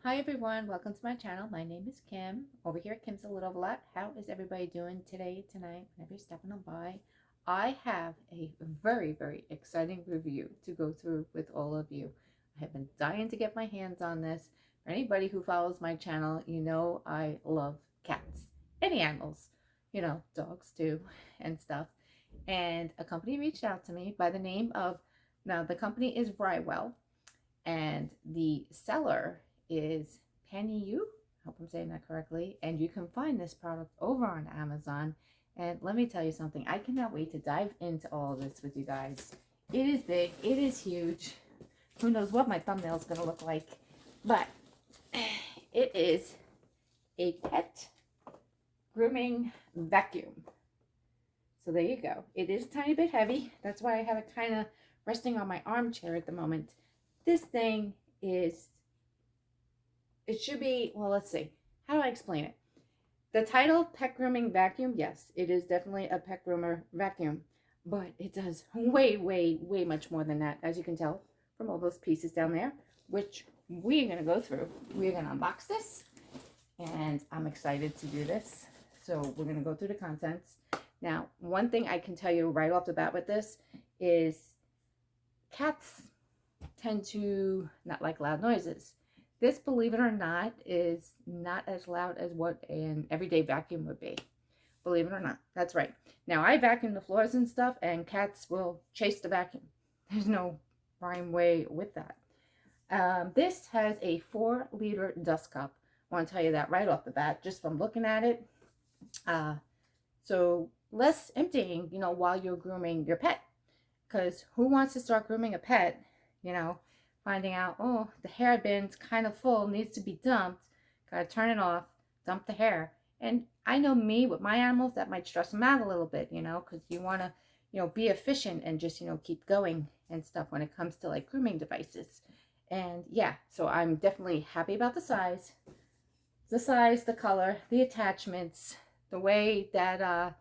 Hi everyone, welcome to my channel. My name is Kim. Over here, Kim's a little lot. How is everybody doing today, tonight, whenever you're stepping on by? I have a very exciting review to go through with all of you. I have been dying to get my hands on this. For anybody who follows my channel, you know I love cats. Any animals, you know, dogs too, and stuff. And a company reached out to me by the name of, now the company is Rywell, and the seller is PANYIYOU. I hope I'm saying that correctly. And you can find this product over on Amazon. And let me tell you something, I cannot wait to dive into all of this with you guys. It is big, it is huge. Who knows what my thumbnail is going to look like, but it is a pet grooming vacuum. So there you go. It is a tiny bit heavy. That's why I have it kind of resting on my armchair at the moment. This thing is, it should be, well, let's see. How do I explain it? The title, Pet Grooming Vacuum, yes, it is definitely a pet groomer vacuum. But it does way much more than that, as you can tell from all those pieces down there, which we're going to go through. We're going to unbox this, and I'm excited to do this. So we're going to go through the contents. Now, one thing I can tell you right off the bat with this is cats tend to not like loud noises. This, believe it or not, is not as loud as what an everyday vacuum would be. Believe it or not. That's right. Now, I vacuum the floors and stuff, and cats will chase the vacuum. There's no rhyme way with that. This has a 4-liter dust cup. I want to tell you that right off the bat, just from looking at it. So less emptying, you know, while you're grooming your pet. Because who wants to start grooming a pet, you know, finding out, oh, the hair bin's kind of full, needs to be dumped, gotta turn it off, dump the hair. And I know me, with my animals, that might stress them out a little bit, you know, because you want to, you know, be efficient and just, you know, keep going and stuff when it comes to like grooming devices. And yeah, so I'm definitely happy about the size, the color, the attachments, the way that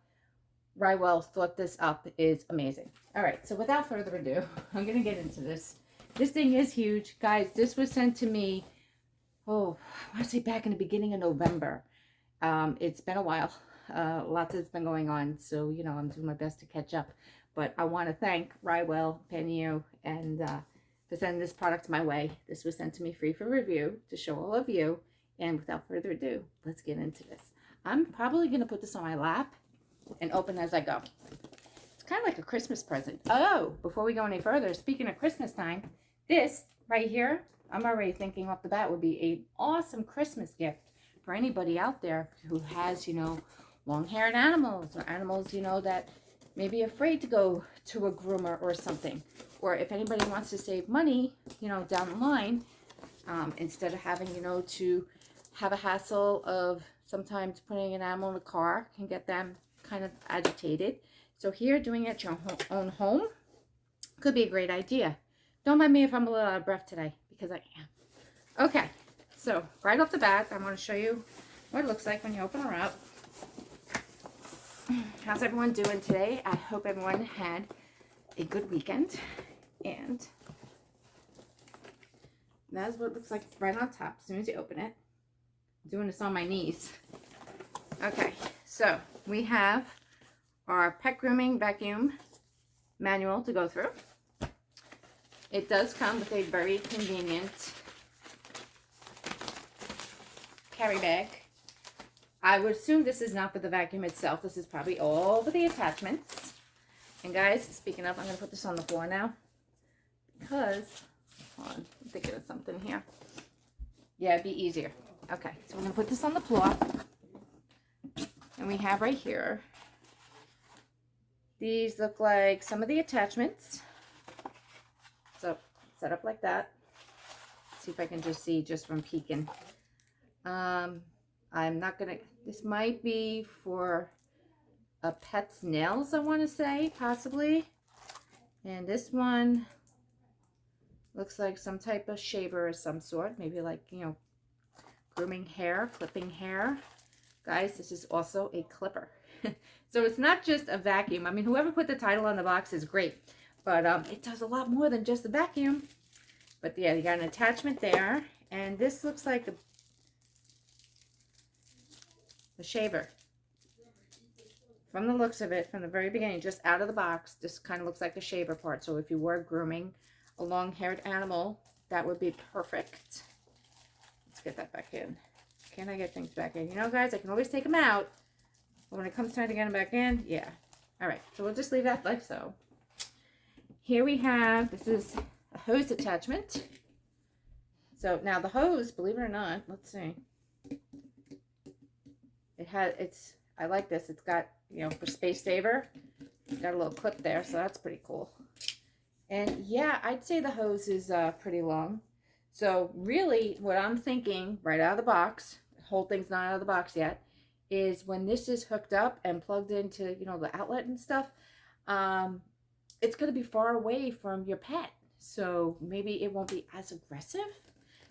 Rywell thought this up is amazing. All right, so without further ado, I'm going to get into this. This thing is huge. Guys, this was sent to me, oh, I want to say back in the beginning of November. It's been a while. Lots has been going on, so, you know, I'm doing my best to catch up. But I want to thank Rywell, PANYIYOU, and for sending this product my way. This was sent to me free for review to show all of you. And without further ado, let's get into this. I'm probably going to put this on my lap and open as I go. It's kind of like a Christmas present. Oh, before we go any further, speaking of Christmas time, this right here, I'm already thinking off the bat would be an awesome Christmas gift for anybody out there who has, you know, long-haired animals or animals, you know, that may be afraid to go to a groomer or something. Or if anybody wants to save money, you know, down the line, instead of having, you know, to have a hassle of sometimes putting an animal in a car can get them kind of agitated. So here, doing it at your own home could be a great idea. Don't mind me if I'm a little out of breath today, because I am. Okay, so right off the bat, I want to show you what it looks like when you open her up. How's everyone doing today? I hope everyone had a good weekend. And that's what it looks like right on top as soon as you open it. I'm doing this on my knees. Okay, so we have our pet grooming vacuum manual to go through. It does come with a very convenient carry bag. I would assume this is not for the vacuum itself. This is probably all for the attachments. And guys, speaking of, I'm going to put this on the floor now because, hold on, I'm thinking of something here. Yeah, it'd be easier. Okay, so we're going to put this on the floor. And we have right here, these look like some of the attachments. So set up like that. See if I can just see just from peeking. I'm not gonna, this might be for a pet's nails, I want to say, possibly. And this one looks like some type of shaver of some sort, maybe like, you know, grooming hair, clipping hair. Guys, this is also a clipper. So it's not just a vacuum. I mean, whoever put the title on the box is great, but it does a lot more than just a vacuum. But yeah, you got an attachment there, And this looks like the shaver. From the looks of it, from the very beginning, just out of the box, this kind of looks like the shaver part. So if you were grooming a long-haired animal, that would be perfect. Let's get that back in. Can I get things back in? You know, guys, I can always take them out. But when it comes time to get them back in, yeah. All right, so we'll just leave that like so. Here we have, this is a hose attachment. So now the hose, believe it or not, let's see. I like this. It's got, you know, for space saver. It's got a little clip there, so that's pretty cool. And yeah, I'd say the hose is pretty long. So really what I'm thinking right out of the box, the whole thing's not out of the box yet, is when this is hooked up and plugged into, you know, the outlet and stuff, it's going to be far away from your pet. So maybe it won't be as aggressive.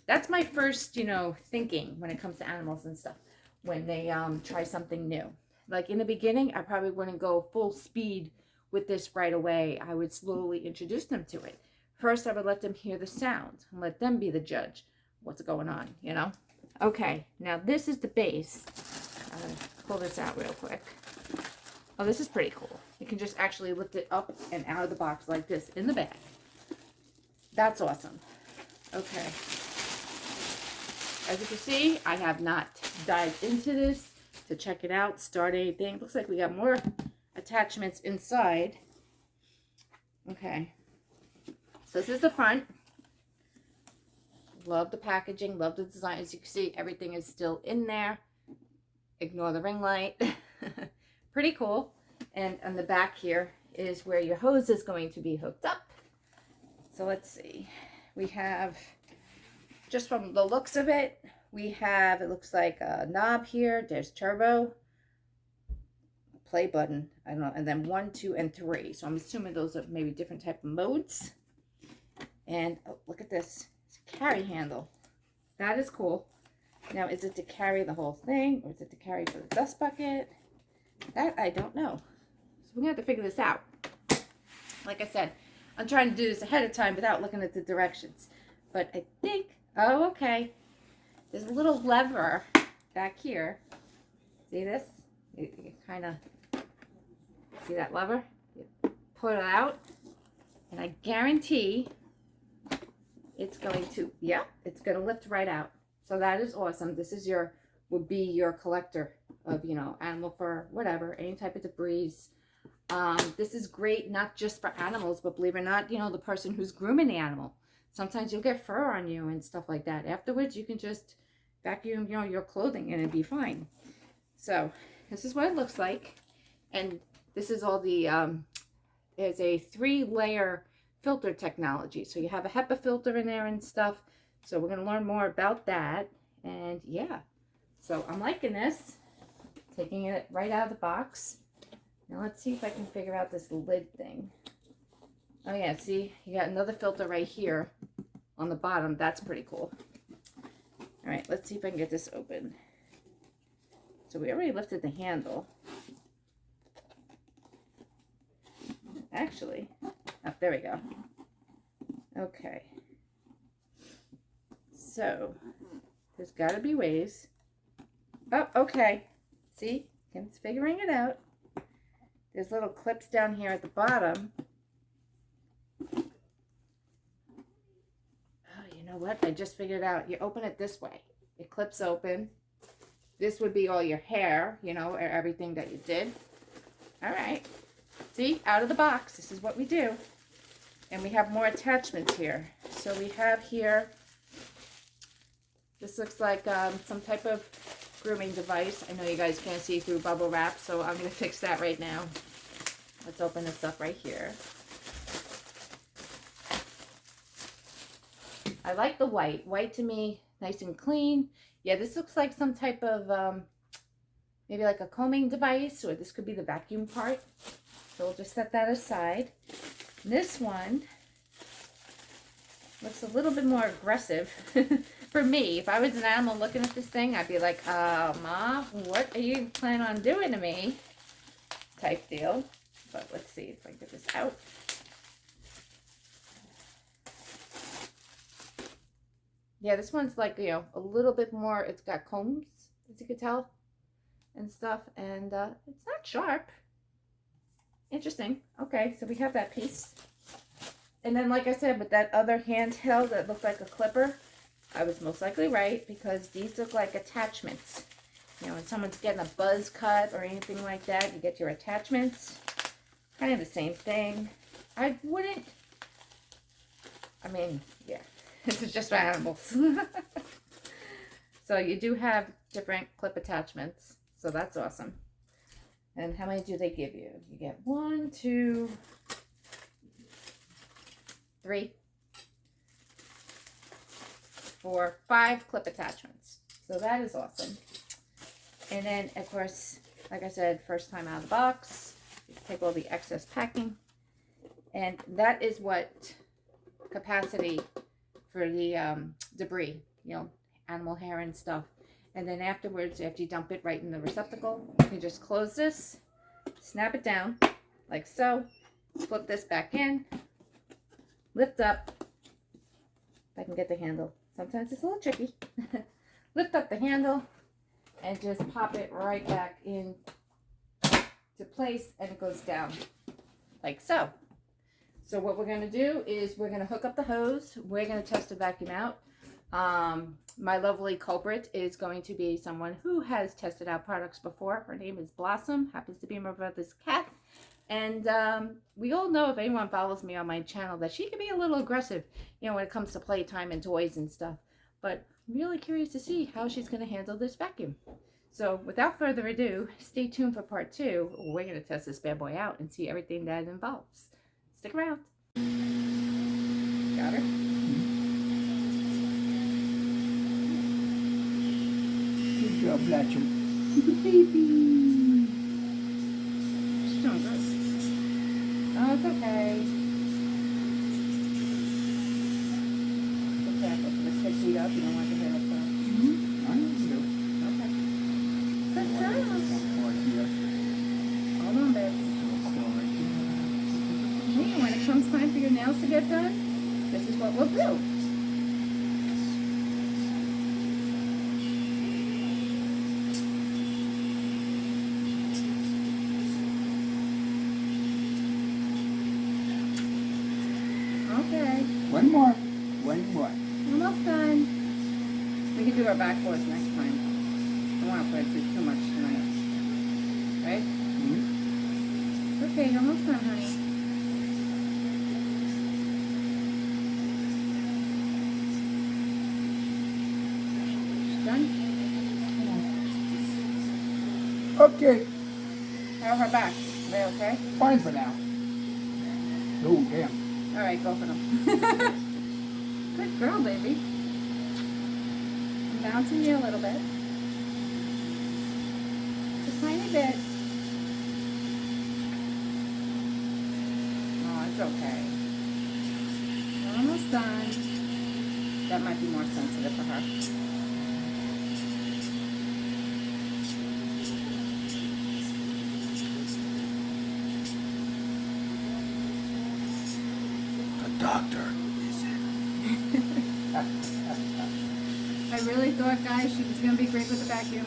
That's my first, you know, thinking when it comes to animals and stuff, when they try something new. Like in the beginning, I probably wouldn't go full speed with this right away. I would slowly introduce them to it. First, I would let them hear the sound and let them be the judge. What's going on, you know? Okay, now this is the base. I'm going to pull this out real quick. Oh, this is pretty cool. You can just actually lift it up and out of the box like this in the bag. That's awesome. Okay. As you can see, I have not dived into this to check it out, start anything. Looks like we got more attachments inside. Okay. So this is the front. Love the packaging, love the design. As you can see, everything is still in there. Ignore the ring light. Pretty cool. And on the back here is where your hose is going to be hooked up. So let's see. We have, just from the looks of it, we have, it looks like a knob here. There's turbo, play button, I don't know, and then 1, 2, and 3. So I'm assuming those are maybe different type of modes. And oh, look at this. It's a carry handle. That is cool. Now, is it to carry the whole thing, or is it to carry for the dust bucket? That I don't know. So we're going to have to figure this out. Like I said, I'm trying to do this ahead of time without looking at the directions. But I think, oh, okay. There's a little lever back here. See this? You kind of, see that lever? You pull it out, and I guarantee it's going to, yeah, it's going to lift right out. So that is awesome. This is your, would be your collector of, you know, animal fur, whatever, any type of debris. This is great, not just for animals, but believe it or not, you know, the person who's grooming the animal. Sometimes you'll get fur on you and stuff like that. Afterwards, you can just vacuum, you know, your clothing and it'd be fine. So this is what it looks like. And this is all the, there's a 3-layer filter technology. So you have a HEPA filter in there and stuff. So we're going to learn more about that. And yeah, so I'm liking this. Taking it right out of the box. Now let's see if I can figure out this lid thing. Oh yeah, see, you got another filter right here on the bottom. That's pretty cool. All right, let's see if I can get this open. So we already lifted the handle. Actually, oh, there we go. Okay. So, there's got to be ways. Oh, okay. See, Kim's figuring it out. There's little clips down here at the bottom. Oh, you know what? I just figured it out. You open it this way. It clips open. This would be all your hair, you know, or everything that you did. All right. See, out of the box. This is what we do. And we have more attachments here. So we have here, this looks like some type of grooming device. I know you guys can't see through bubble wrap, so I'm going to fix that right now. Let's open this up right here. I like the white. White to me, nice and clean. Yeah, this looks like some type of, maybe like a combing device, or this could be the vacuum part. So we'll just set that aside. This one looks a little bit more aggressive for me. If I was an animal looking at this thing, I'd be like, Ma, what are you planning on doing to me? Type deal. But let's see if I can get this out. Yeah, this one's like, you know, a little bit more, it's got combs, as you can tell, and stuff, and it's not sharp. Interesting. Okay, so we have that piece. And then, like I said, with that other handheld that looked like a clipper, I was most likely right, because these look like attachments. You know, when someone's getting a buzz cut or anything like that, you get your attachments. Kind of the same thing. I wouldn't, I mean, yeah, this is just for animals. So you do have different clip attachments, so that's awesome. And how many do they give you? You get 1, 2, 3, 4, 5 clip attachments. So that is awesome. And then, of course, like I said, first time out of the box, you take all the excess packing. And that is what capacity for the debris, you know, animal hair and stuff. And then afterwards, after you dump it right in the receptacle, you can just close this, snap it down, like so, flip this back in, lift up, if I can get the handle. Sometimes it's a little tricky. Lift up the handle and just pop it right back in to place, and it goes down like so. So what we're going to do is we're going to hook up the hose. We're going to test the vacuum out. My lovely culprit is going to be someone who has tested out products before. Her name is Blossom, happens to be my brother's cat. And we all know, if anyone follows me on my channel, that she can be a little aggressive, you know, when it comes to playtime and toys and stuff. But I'm really curious to see how she's going to handle this vacuum. So without further ado, stay tuned for part 2. We're going to test this bad boy out and see everything that it involves. Stick around. Got her? Good job, Blatchum. Baby. She's doing good. Oh, it's okay. Be careful, because this head up. You don't want your hair up there. I do. Okay. Good job. Hold on, babe. Hey, when it comes time for your nails to get done, this is what we'll do. Okay. One more. One more. Almost done. We can do our backboards next time. I don't want to put it through too much tonight. Right? Mm-hmm. Okay, you're almost done, honey. Done? Okay. How are her back? Are they okay? Fine for now. Oh, damn. Alright, go for them. Good girl, baby. I'm bouncing you a little bit. Just a tiny bit. Oh, it's okay. We're almost done. That might be more sensitive for her. Doctor, is it? I really thought, guys, she was going to be great with the vacuum.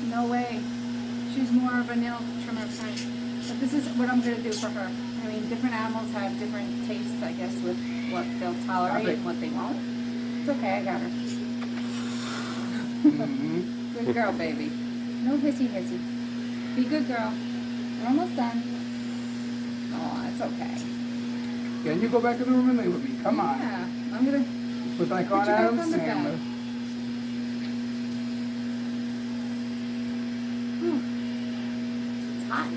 No way. She's more of a nail trimmer kind. But this is what I'm going to do for her. I mean, different animals have different tastes, I guess, with what they'll tolerate and what they won't. It's okay, I got her. Mm-hmm. Good girl, baby. No hissy hissy. Be a good girl. We're almost done. Oh, it's okay. Can you go back to the room and lay with me? Come on. Yeah, I'm going to... Put like Put on you back Adam on the bed. Sandler. It's hot.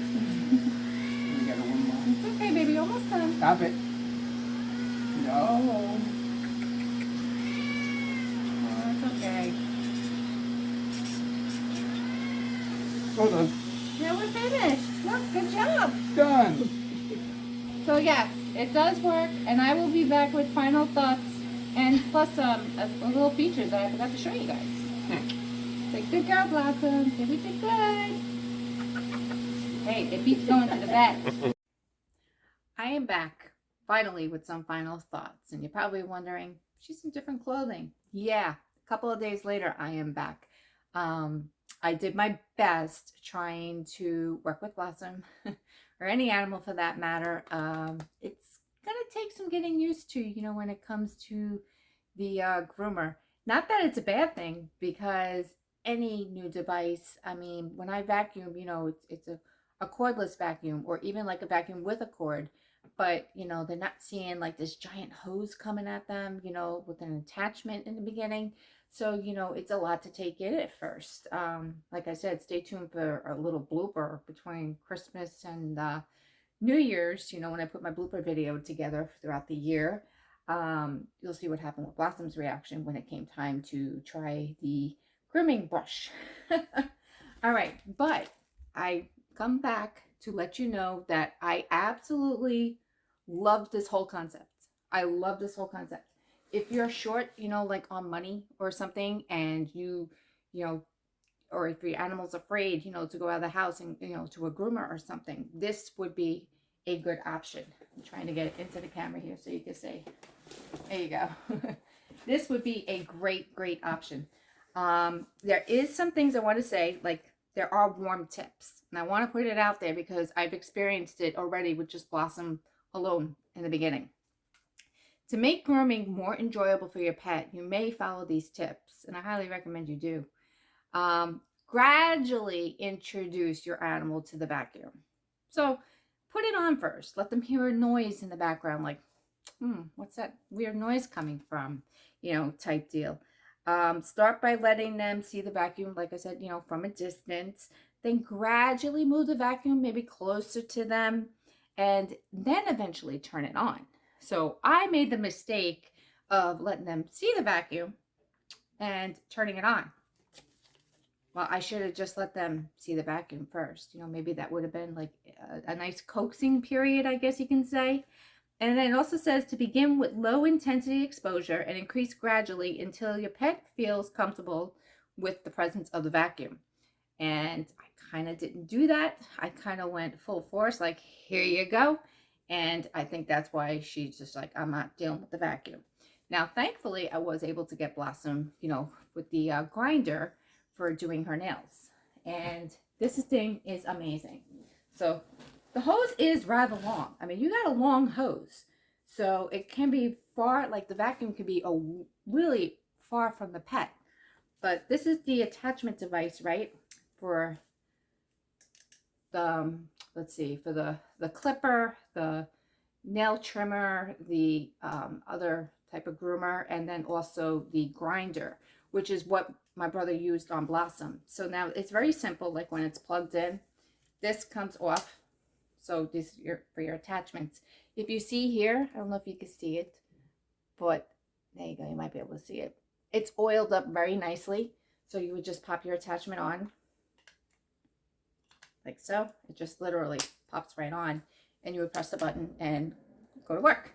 We got a one more. It's okay, baby. Almost done. Stop it. No. Oh, it's okay. Hold on. Yeah, we're finished. Look, good job. Done. So yes, it does work, and I will be back with final thoughts and plus a little feature that I forgot to show you guys. Say, good girl, Blossom. Say, we did good. Hey, it beats going to the vet. I am back, finally, with some final thoughts. And you're probably wondering, she's in different clothing. Yeah, a couple of days later, I am back. I did my best trying to work with Blossom or any animal for that matter. It's gonna take some getting used to, you know, when it comes to the groomer. Not that it's a bad thing, because any new device, I mean, when I vacuum, you know, it's a cordless vacuum, or even like a vacuum with a cord, but you know, they're not seeing like this giant hose coming at them, you know, with an attachment in the beginning. So, you know, it's a lot to take in at first. Like I said, stay tuned for a little blooper between Christmas and New Year's, you know, when I put my blooper video together throughout the year. You'll see what happened with Blossom's reaction when it came time to try the grooming brush. All right, but I come back to let you know that I absolutely love this whole concept. I love this whole concept. If you're short, you know, like on money or something, and you know, or if your animal's afraid, you know, to go out of the house and, you know, to a groomer or something, this would be a good option. I'm trying to get it into the camera here so you can see. There you go. This would be a great option. There is some things I want to say, like there are warm tips, and I want to put it out there because I've experienced it already with just Blossom alone in the beginning. To make grooming more enjoyable for your pet, you may follow these tips, and I highly recommend you do. Gradually introduce your animal to the vacuum. So put it on first. Let them hear a noise in the background, like, what's that weird noise coming from? You know, type deal. Start by letting them see the vacuum, like I said, you know, from a distance. Then gradually move the vacuum maybe closer to them, and then eventually turn it on. So I made the mistake of letting them see the vacuum and turning it on. Well, I should have just let them see the vacuum first. You know, maybe that would have been like a nice coaxing period, I guess you can say. And then it also says to begin with low intensity exposure and increase gradually until your pet feels comfortable with the presence of the vacuum. And I kind of didn't do that. I kind of went full force, like, here you go. And I think that's why she's just like, I'm not dealing with the vacuum. Now, thankfully, I was able to get Blossom, you know, with the grinder for doing her nails. And this thing is amazing. So the hose is rather long. I mean, you got a long hose. So it can be far, like the vacuum can be really far from the pet. But this is the attachment device, right? For the, let's see, for the clipper, the nail trimmer, the other type of groomer, and then also the grinder, which is what my brother used on Blossom. So now it's very simple. Like when it's plugged in, this comes off. So this is for your attachments. If you see here, I don't know if you can see it, but there you go. You might be able to see it. It's oiled up very nicely. So you would just pop your attachment on like so. It just literally pops right on, and you would press the button and go to work.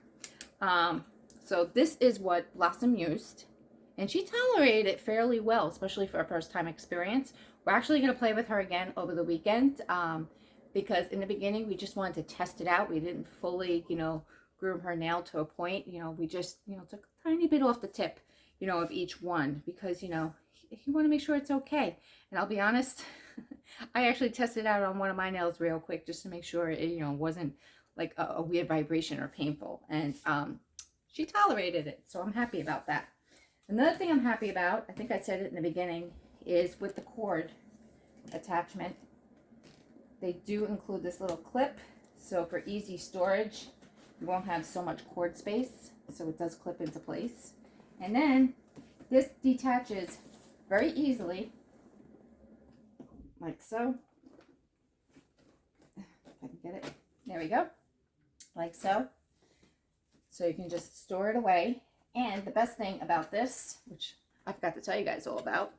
So this is what Blossom used, and she tolerated it fairly well, especially for a first time experience. We're actually going to play with her again over the weekend, because in the beginning we just wanted to test it out. We didn't fully, you know, groom her nail to a point. You know, we just, you know, took a tiny bit off the tip, you know, of each one, because, you know, you want to make sure it's okay. And I'll be honest, I actually tested out on one of my nails real quick just to make sure it, you know, wasn't like a weird vibration or painful. And she tolerated it, so I'm happy about that. Another thing I'm happy about, I think I said it in the beginning, is with the cord attachment. They do include this little clip, so for easy storage, you won't have so much cord space, so it does clip into place. And then this detaches very easily, like so. If I can get it, there we go, like so. So you can just store it away. And the best thing about this, which I forgot to tell you guys all about,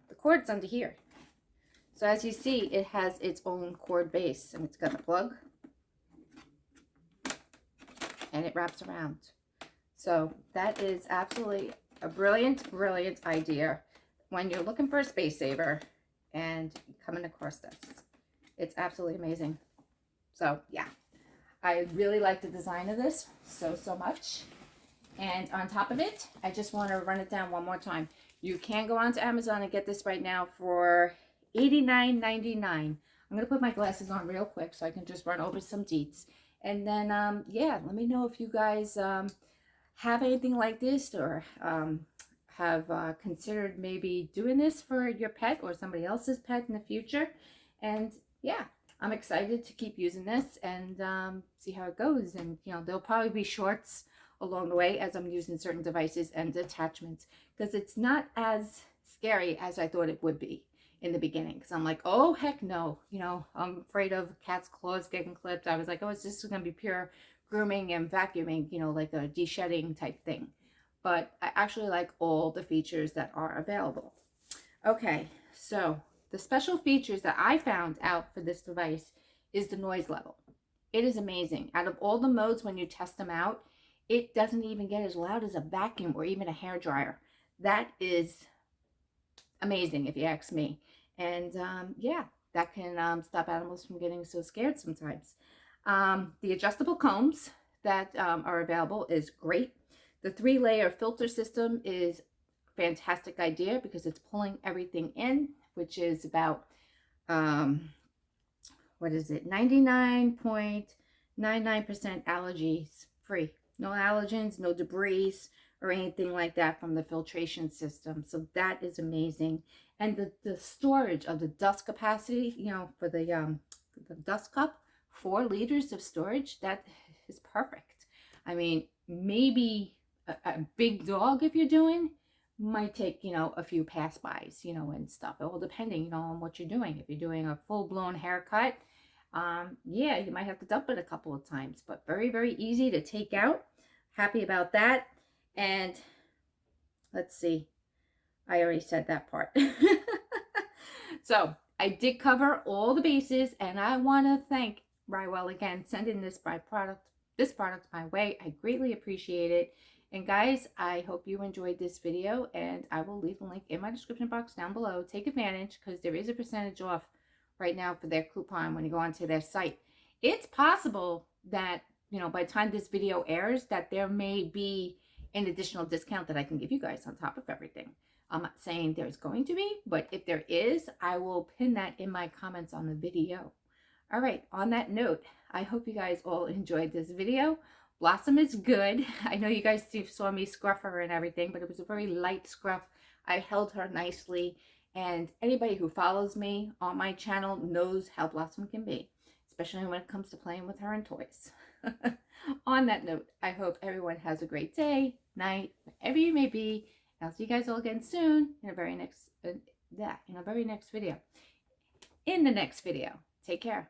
the cord's under here. So as you see, it has its own cord base, and it's got a plug, and it wraps around. So that is absolutely a brilliant idea when you're looking for a space saver and coming across this. It's absolutely amazing. So yeah, I really like the design of this so much. And on top of it, I just want to run it down one more time. You can go onto Amazon and get this right now for $89.99. I'm going to put my glasses on real quick so I can just run over some deets. And then, yeah, let me know if you guys have anything like this, or have considered maybe doing this for your pet or somebody else's pet in the future. And yeah, I'm excited to keep using this and see how it goes. And you know, there'll probably be shorts along the way as I'm using certain devices and attachments, because it's not as scary as I thought it would be in the beginning. Because I'm like, oh heck no, you know, I'm afraid of cat's claws getting clipped. I was like, oh, it's just gonna be pure grooming and vacuuming, you know, like a de-shedding type thing. But I actually like all the features that are available. Okay, so the special features that I found out for this device is the noise level. It is amazing. Out of all the modes, when you test them out, it doesn't even get as loud as a vacuum or even a hair dryer. That is amazing if you ask me. And yeah, that can stop animals from getting so scared sometimes. The adjustable combs that are available is great. The 3-layer filter system is a fantastic idea because it's pulling everything in, which is about, what is it, 99.99% allergies free. No allergens, no debris, or anything like that from the filtration system. So that is amazing. And the storage of the dust capacity, you know, for the dust cup, 4 liters of storage, that is perfect. I mean, maybe a big dog, if you're doing, might take, you know, a few pass-bys, you know, and stuff, all depending, you know, on what you're doing. If you're doing a full-blown haircut, yeah, you might have to dump it a couple of times, but very, very easy to take out. Happy about that. And let's see, I already said that part. So I did cover all the bases, and I want to thank Rywell again, sending this product my way. I greatly appreciate it. And guys, I hope you enjoyed this video, and I will leave the link in my description box down below. Take advantage, because there is a percentage off right now for their coupon when you go onto their site. It's possible that, you know, by the time this video airs, that there may be an additional discount that I can give you guys on top of everything. I'm not saying there's going to be, but if there is, I will pin that in my comments on the video. All right, on that note, I hope you guys all enjoyed this video. Blossom is good. I know you guys saw me scruff her and everything, but it was a very light scruff. I held her nicely, and anybody who follows me on my channel knows how Blossom can be, especially when it comes to playing with her and toys. On that note, I hope everyone has a great day, night, wherever you may be. I'll see you guys all again soon in the very next video. In the next video. Take care.